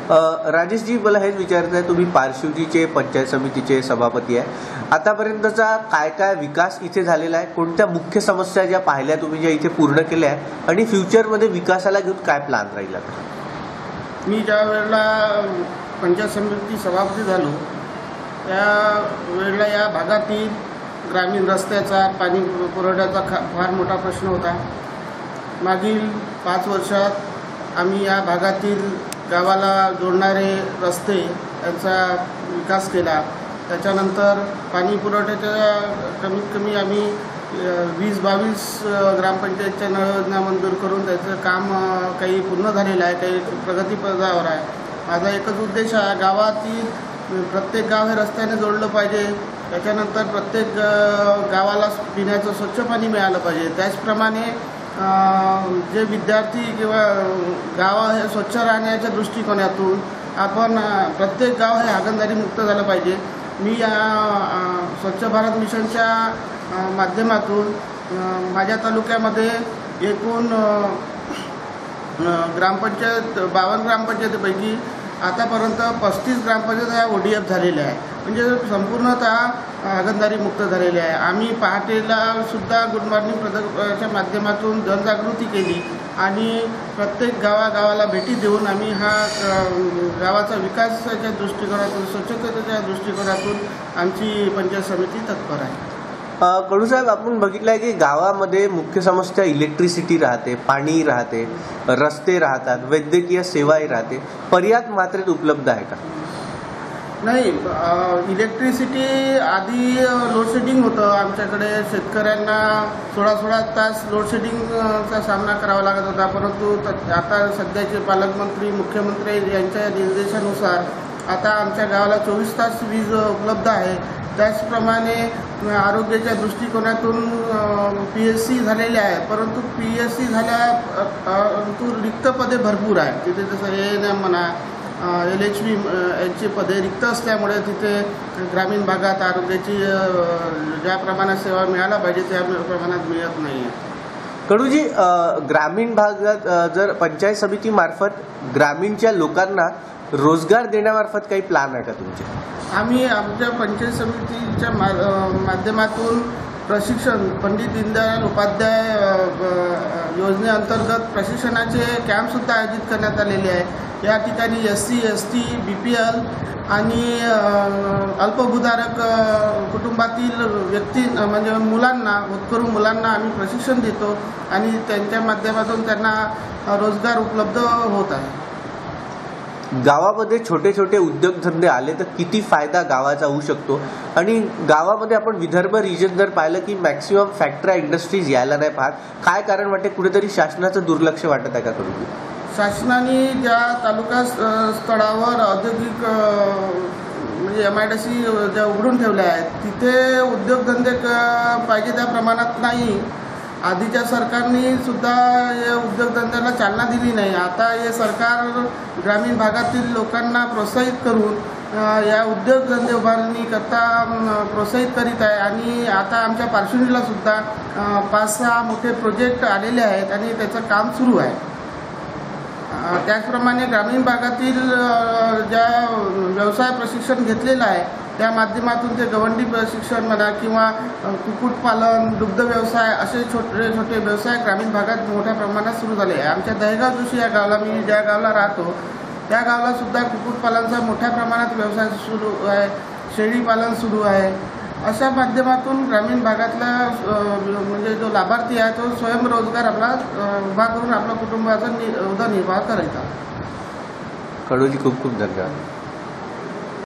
राजेशजी, मला हेच विचारायचं आहे, तुम्ही पारशिवजीचे पंचायत समितीचे सभापती आहे. आतापर्यंतचा काय काय विकास इथे झालेला आहे, कोणत्या मुख्य समस्या ज्या पाहिल्या तुम्ही, ज्या इथे पूर्ण केल्या आहे, आणि फ्युचरमध्ये विकासाला घेऊन काय प्लॅन राहील? मी ज्या वेळेला पंचायत समिती सभापती झालो त्या वेळेला या भागातील ग्रामीण रस्त्याचा, पाणी पुरवठ्याचा फार मोठा प्रश्न होता. मागील 5 वर्षात आम्ही या भागातील गावाला जोडणारे रस्ते यांचा विकास केला. त्याच्यानंतर पाणी पुरवठ्याच्या कमीत कमी आम्ही 20-22 ग्रामपंचायतच्या नळ योजना मंजूर करून त्याचं काम काही पूर्ण झालेलं आहे, काही प्रगतीपथावर आहे. माझा एकच उद्देश आहे, गावातील प्रत्येक गाव हे रस्त्याने जोडलं पाहिजे. त्याच्यानंतर प्रत्येक गावाला पिण्याचं स्वच्छ पाणी मिळालं पाहिजे. त्याचप्रमाणे जे विद्यार्थी किंवा गाव हे स्वच्छ राहण्याच्या दृष्टिकोनातून आपण प्रत्येक गाव हे हागणदारी मुक्त झालं पाहिजे. मी या स्वच्छ भारत मिशनच्या माध्यमातून माझ्या तालुक्यामध्ये एकूण ग्रामपंचायत 52 ग्रामपंचायतीपैकी आतापर्यंत 35 ग्रामपंचायत ह्या ODF झालेल्या आहे, म्हणजे संपूर्णतः हागणदारी मुक्त झालेली आहे. आम्ही पहाटेला सुद्धा गुड मॉर्निंग पथकाच्या माध्यमातून जनजागृती केली आणि प्रत्येक गावागावाला भेटी देऊन आम्ही हा गावाचा विकासाच्या दृष्टिकोनातून, स्वच्छतेच्या दृष्टिकोनातून आमची पंचायत समिती तत्पर आहे. कडूसाहेब, आपण बघितलं आहे की गावामध्ये मुख्य समस्या इलेक्ट्रिसिटी राहते, पाणी राहते, रस्ते राहतात, वैद्यकीय सेवाही राहते. पर्याप्त मात्रेत उपलब्ध आहे का? नाही, इलेक्ट्रिसिटी आधी लोडशेडिंग होतं आमच्याकडे. शेतकऱ्यांना 16 तास लोडशेडिंगचा सामना करावा लागत होता. परंतु आता सध्याचे पालकमंत्री, मुख्यमंत्री यांच्या निर्देशानुसार आता आमच्या गावाला 24 तास वीज उपलब्ध आहे. त्याचप्रमाणे आरोग्याच्या दृष्टिकोनातून PSC झालेले आहे, परंतु PSC परंतु रिक्त पदे भरपूर आहे तिथे. जसं ANM म्हणा, LHV यांची पदे रिक्त असल्यामुळे तिथे ग्रामीण भागात आरोग्याची ज्या प्रमाणात सेवा मिळायला पाहिजे त्या प्रमाणात मिळत नाही आहे. कडूजी, ग्रामीण भागात जर पंचायत समितीमार्फत ग्रामीणच्या लोकांना रोजगार देण्यामार्फत काही प्लॅन आहे का तुमचे? आम्ही आमच्या पंचायत समितीच्या माध्यमातून प्रशिक्षण, पंडित दीनदयाल उपाध्याय योजनेअंतर्गत प्रशिक्षणाचे कॅम्पसुद्धा आयोजित करण्यात आलेले आहे. या ठिकाणी SC, ST, BPL आणि अल्पभूधारक कुटुंबातील व्यक्ती म्हणजे मुलांना, होतकरू मुलांना आम्ही प्रशिक्षण देतो आणि त्यांच्या माध्यमातून त्यांना रोजगार उपलब्ध होत आहे. गावामध्ये छोटे छोटे उद्योगधंदे आले तर किती फायदा गावाचा होऊ शकतो? आणि गावामध्ये आपण विदर्भ रिजन जर पाहिलं की मॅक्सिमम फॅक्टऱ्या, इंडस्ट्रीज यायला नाही पाहत, काय कारण वाटते? कुठेतरी शासनाचं दुर्लक्ष वाटत आहे का? करून शासनाने ज्या तालुका स्तरावर औद्योगिक म्हणजे MIDC ज्या उघडून ठेवल्या आहेत तिथे उद्योगधंदे पाहिजे त्या प्रमाणात नाही. आधीच्या सरकारने सुद्धा या उद्योगधंद्याला चालना दिली नाही. आता हे सरकार ग्रामीण भागातील लोकांना प्रोत्साहित करून या उद्योगधंदे उभारणी करता प्रोत्साहित करीत आहे आणि आता आमच्या पार्श्वनीला सुद्धा 5-6 मोठे प्रोजेक्ट आलेले आहेत आणि त्याचं काम सुरू आहे. त्याचप्रमाणे ग्रामीण भागातील ज्या व्यवसाय प्रशिक्षण घेतलेलं आहे त्या माध्यमातून ते गवंडी प्रशिक्षण म्हणा किंवा कुक्कुटपालन, दुग्ध व्यवसाय असे छोटे छोटे व्यवसाय ग्रामीण भागात मोठ्या प्रमाणात सुरू झाले आहे. आमच्या दहेगाव जोशी या गावाला, मी ज्या गावाला राहतो त्या गावाला सुद्धा कुक्कुटपालनचा मोठ्या प्रमाणात व्यवसाय सुरू आहे, शेळीपालन सुरू आहे. अशा माध्यमातून ग्रामीण भागातला म्हणजे जो लाभार्थी आहे तो स्वयंरोजगार आपला उभा करून आपल्या कुटुंबाचा उदरनिर्वाह करायचा. कडूजी, खूप खूप धन्यवाद.